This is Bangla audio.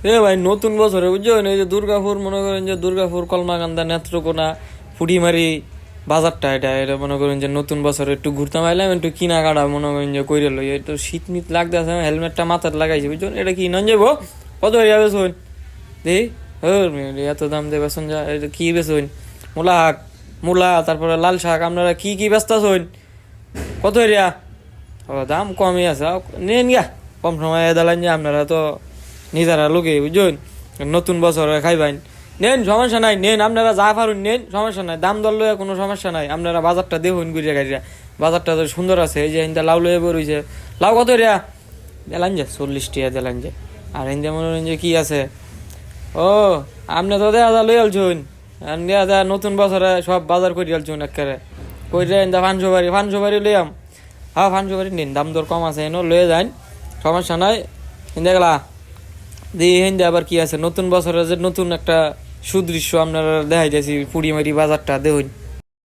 এ ভাই নতুন বছরে বুঝছেন, এই যে দুর্গাপুর মনে করেন যে দুর্গাপুর কলমাকান্দা নেত্রকোনা ফুটিমারি বাজারটা, এটা এটা মনে করেন যে নতুন বছরে একটু ঘুরতাম আইলাম, একটু কিনাকাটা মনে করেন যে কইরে লই। একটু শীত মিত লাগতেছে, হেলমেটটা মাথায় লাগাইছি বুঝছেন। এটা কি নন যাবো কত হইয়া বেসুন দেই এত দাম দিয়ে বেসন যা, এটা কি বেসুন? মূলা শাক, মূলা, তারপরে লাল শাক, আপনারা কি কি ব্যস্ত আছেন? কত হইয়া? ও দাম কমই আছে, নেন গা। কম সময় দিলেন যে আপনারা তো নিজেরা লোকে বুঝছেন, নতুন বছরে খাইবেন। নেন সমস্যা নাই, নেন আপনারা যা পারুন নেন, সমস্যা নাই। দাম দর লইয়া কোনো সমস্যা নাই। আপনারা বাজারটা দেখুন ঘুরিয়া গাড়িয়া, বাজারটা তো সুন্দর আছে। এই যে হিন্দা লাউ লইয়া বেরোইছে, লাউ কত রিয়া দিলাম যে 40 টাকা দিলাম যে। আর হিন্দা মনে করেন যে কি আছে, ও আপনি তো দেখা যা লই আলছুন, দেখা যা নতুন বছরে সব বাজার করে আলছুন একেবারে কইরে হিন্দা ফানসো বাড়ি লইয়াম। হ্যাঁ ফানসো বাড়ি নিন, দাম দর কম আছে এনো লয়ে যান, সমস্যা নাই। হিন্দা গেলা দিয়ে হিন্দে আবার কি আছে, নতুন বছরে যে নতুন একটা সুদৃশ্য আপনারা দেখাই দিয়েছি পুড়িমারি বাজারটা দেখুন।